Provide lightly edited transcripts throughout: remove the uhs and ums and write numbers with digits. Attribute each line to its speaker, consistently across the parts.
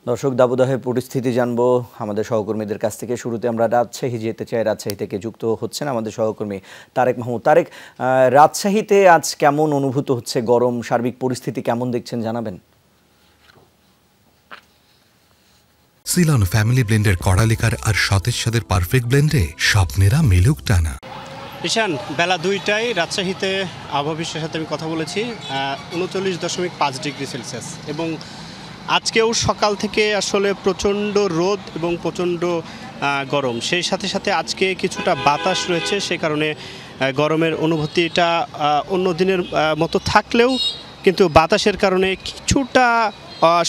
Speaker 1: দর্শক, দাবদাহের পরিস্থিতি জানবো আমাদের সহকর্মীদের কাছ থেকে। শুরুতে আমরা রাজশাহী যেতে চাই। রাজশাহী থেকে যুক্ত হচ্ছেন আমাদের সহকর্মী তারেক মাহমুদ। তারেক, রাজশাহীতে আজ কেমন অনুভূত হচ্ছে গরম, সার্বিক পরিস্থিতি কেমন দেখছেন জানাবেন?
Speaker 2: সিলন ফ্যামিলি ব্লেন্ডের কড়ালিকার আর সতেজ স্বাদের পারফেক্ট ব্লেন্ডে স্বপ্নেরা মেলুক টানা।
Speaker 3: ঈশান, বেলা 2টায় রাজশাহীতে আবহাওয়া অফিসের সাথে আমি কথা বলেছি। 39.5 ডিগ্রি সেলসিয়াস এবং আজকেও সকাল থেকে আসলে প্রচণ্ড রোদ এবং প্রচণ্ড গরম। সেই সাথে সাথে আজকে কিছুটা বাতাস রয়েছে, সে কারণে গরমের অনুভূতিটা অন্য দিনের মতো থাকলেও কিন্তু বাতাসের কারণে কিছুটা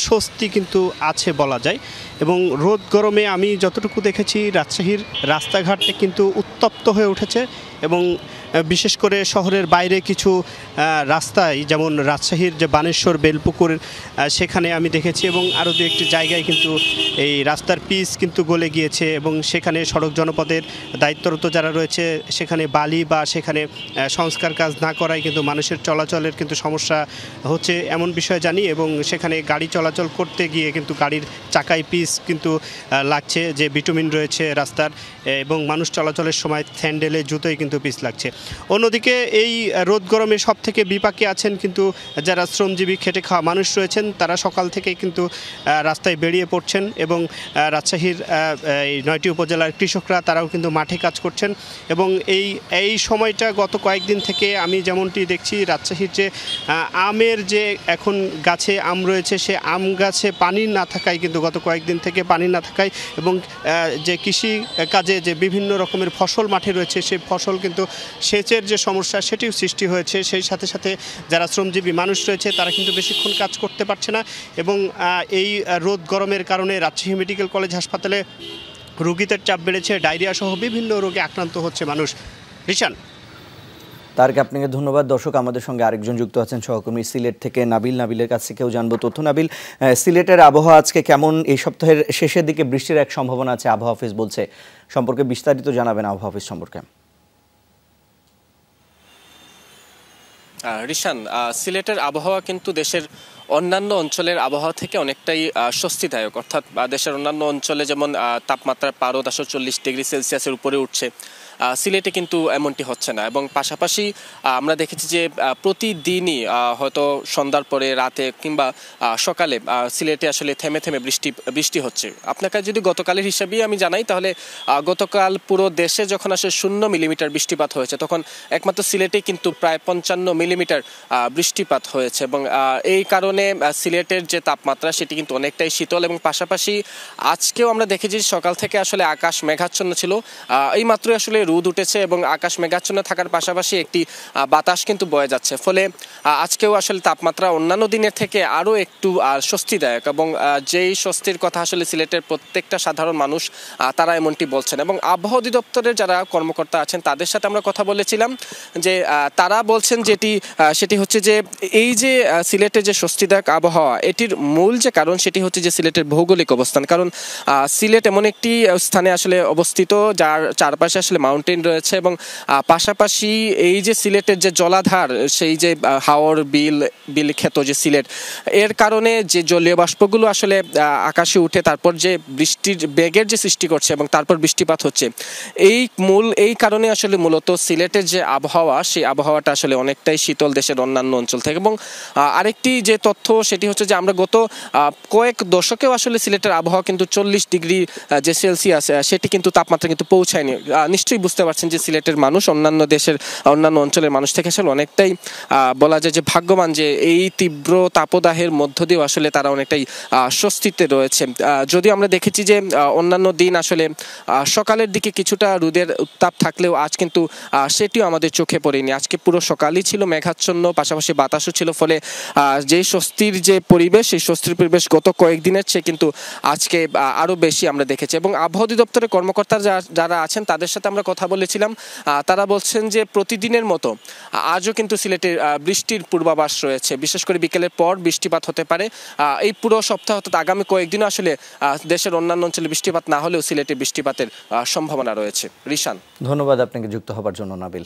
Speaker 3: স্বস্তি কিন্তু আছে বলা যায়। এবং রোদ গরমে আমি যতটুকু দেখেছি রাজশাহীর রাস্তাঘাটে কিন্তু উত্তপ্ত হয়ে উঠেছে এবং বিশেষ করে শহরের বাইরে কিছু রাস্তায়, যেমন রাজশাহীর যে বানেশ্বর বেলপুকুর, সেখানে আমি দেখেছি এবং আরও দু একটি জায়গায় কিন্তু এই রাস্তার পিচ কিন্তু গলে গিয়েছে এবং সেখানে সড়ক জনপদের দায়িত্বরত যারা রয়েছে সেখানে বালি বা সেখানে সংস্কার কাজ না করায় কিন্তু মানুষের চলাচলের কিন্তু সমস্যা হচ্ছে এমন বিষয় জানি। এবং সেখানে গাড়ি চলাচল করতে গিয়ে কিন্তু গাড়ির চাকায় পিচ কিন্তু লাগছে, যে বিটুমিন রয়েছে রাস্তার, এবং মানুষ চলাচলের সময় স্যান্ডেলে জুতোয় কিন্তু পিচ লাগছে। অন্যদিকে এই রোদ গরমে সব থেকে বিপাকে আছেন কিন্তু যারা শ্রমজীবী খেটে খাওয়া মানুষ রয়েছেন, তারা সকাল থেকেই কিন্তু রাস্তায় বেরিয়ে পড়ছেন এবং রাজশাহীর এই 9টি উপজেলার কৃষকরা তারাও কিন্তু মাঠে কাজ করছেন। এবং এই সময়টা গত কয়েকদিন থেকে আমি যেমনটি দেখছি, রাজশাহীর যে আমের যে এখন গাছে আম রয়েছে, সে আম গাছে পানি না থাকায় কিন্তু গত কয়েকদিন থেকে পানি না থাকায় এবং যে কৃষি কাজে যে বিভিন্ন রকমের ফসল মাঠে রয়েছে, সেই ফসল কিন্তু সেচের যে সমস্যা সেটিও সৃষ্টি হয়েছে। সেই সাথে সাথে যারা শ্রমজীবী মানুষ রয়েছে তারা কিন্তু বেশিক্ষণ কাজ করতে পারছে না এবং এই রোদ গরমের কারণে রাজশাহী মেডিকেল কলেজ হাসপাতালে রোগীদের চাপ বেড়েছে, ডায়রিয়া সহ বিভিন্ন রোগে আক্রান্ত হচ্ছে মানুষ। রিশান,
Speaker 1: তারকে আপনাকে ধন্যবাদ। দর্শক, আমাদের সঙ্গে আরেকজন যুক্ত আছেন সহকর্মী সিলেট থেকে নাবিলের কাছ থেকেও জানবো তথ্য। নাবিল, সিলেটের আবহাওয়া আজকে কেমন? এই সপ্তাহের শেষের দিকে বৃষ্টির এক সম্ভাবনা আছে আবহাওয়া অফিস বলছে, সম্পর্কে বিস্তারিত জানাবেন আবহাওয়া অফিস সম্পর্কে।
Speaker 4: রিশান, সিলেটের আবহাওয়া কিন্তু দেশের অন্যান্য অঞ্চলের আবহাওয়া থেকে অনেকটাই স্বস্তিদায়ক। অর্থাৎ দেশের অন্যান্য অঞ্চলে যেমন তাপমাত্রার পারদ 40 ডিগ্রি সেলসিয়াসের উপরে উঠছে, সিলেটে কিন্তু এমনটি হচ্ছে না। এবং পাশাপাশি আমরা দেখেছি যে প্রতিদিনই হয়তো সন্ধ্যার পরে, রাতে কিংবা সকালে সিলেটে আসলে থেমে থেমে বৃষ্টি হচ্ছে। আপনাকে যদি গতকালের হিসাবেই আমি জানাই, তাহলে গতকাল পুরো দেশে যখন আসলে 0 মিলিমিটার বৃষ্টিপাত হয়েছে, তখন একমাত্র সিলেটে কিন্তু প্রায় 55 মিলিমিটার বৃষ্টিপাত হয়েছে। এবং এই কারণে সিলেটের যে তাপমাত্রা সেটি কিন্তু অনেকটাই শীতল। এবং পাশাপাশি আজকেও আমরা দেখেছি সকাল থেকে আসলে আকাশ মেঘাচ্ছন্ন ছিল, এই মাত্রই আসলে রোদ উঠেছে এবং আকাশ মেঘাচ্ছন্ন থাকার পাশাপাশি একটি বাতাস কিন্তু বয়ে যাচ্ছে। ফলে আজকেও আসলে তাপমাত্রা অন্যান্য দিনের থেকে আরও একটু স্বস্তিদায়ক এবং যেই স্বস্তির কথা আসলে সিলেটের প্রত্যেকটা সাধারণ মানুষ তারা এমনটি বলছেন। এবং আবহাওয়া অধিদপ্তরের যারা কর্মকর্তা আছেন তাদের সাথে আমরা কথা বলেছিলাম, যে তারা বলছেন সেটি হচ্ছে যে এই যে সিলেটের যে স্বস্তিদায়ক আবহাওয়া, এটির মূল যে কারণ সেটি হচ্ছে যে সিলেটের ভৌগোলিক অবস্থান। কারণ সিলেট এমন একটি স্থানে আসলে অবস্থিত যার চারপাশে আসলে মাউন্টেন রয়েছে এবং পাশাপাশি এই যে সিলেটের যে জলাধার, সেই যে হাওর বিল খ্যাত যে সিলেট, এর কারণে যে জলীয় বাষ্পগুলো আসলে আকাশে উঠে তারপর যে বৃষ্টির বেগের যে সৃষ্টি করছে এবং তারপর বৃষ্টিপাত হচ্ছে, এই কারণে আসলে মূলত সিলেটের যে আবহাওয়া, সেই আবহাওয়াটা আসলে অনেকটাই শীতল দেশের অন্যান্য অঞ্চল থেকে। এবং আরেকটি যে তথ্য সেটি হচ্ছে যে আমরা গত কয়েক দশকেও আসলে সিলেটের আবহাওয়া কিন্তু 40 ডিগ্রি যে সেলসিয়াস সেটি কিন্তু তাপমাত্রা কিন্তু পৌঁছায়নি। নিশ্চয়ই বুঝতে পারছেন যে সিলেটের মানুষ অন্যান্য অঞ্চলের মানুষ থেকে আসলে অনেকটাই বলা যায় যে ভাগ্যবান, যে এই তীব্র তাপদাহের মধ্য দিয়েও আসলে তারা অনেকটাই স্বস্তিতে রয়েছে। যদিও আমরা দেখেছি যে অন্যান্য দিন আসলে সকালের দিকে কিছুটা রোদের উত্তাপ থাকলেও আজ কিন্তু সেটিও আমাদের চোখে পড়েনি। আজকে পুরো সকালই ছিল মেঘাচ্ছন্ন, পাশাপাশি বাতাসও ছিল। ফলে যে স্বস্তির যে পরিবেশ, সেই স্বস্তির পরিবেশ গত কয়েকদিনের চেয়ে কিন্তু আজকে আরও বেশি আমরা দেখেছি। এবং আবহাওয়া অধিদপ্তরের কর্মকর্তা যারা আছেন তাদের সাথে আমরা কথা বলেছিলাম, তারা বলছেন যে প্রতিদিনের মতো আজও কিন্তু সিলেটে বৃষ্টির পূর্বাভাস রয়েছে। বিশেষ করে বিকেলের পর বৃষ্টিপাত হতে পারে। এই পুরো সপ্তাহ অর্থাৎ আগামী কয়েকদিনও আসলে দেশের অন্যান্য অঞ্চলে বৃষ্টিপাত না হলেও সিলেটে বৃষ্টিপাতের সম্ভাবনা রয়েছে। রিশান,
Speaker 1: ধন্যবাদ আপনাকে যুক্ত হবার জন্য নাবিল।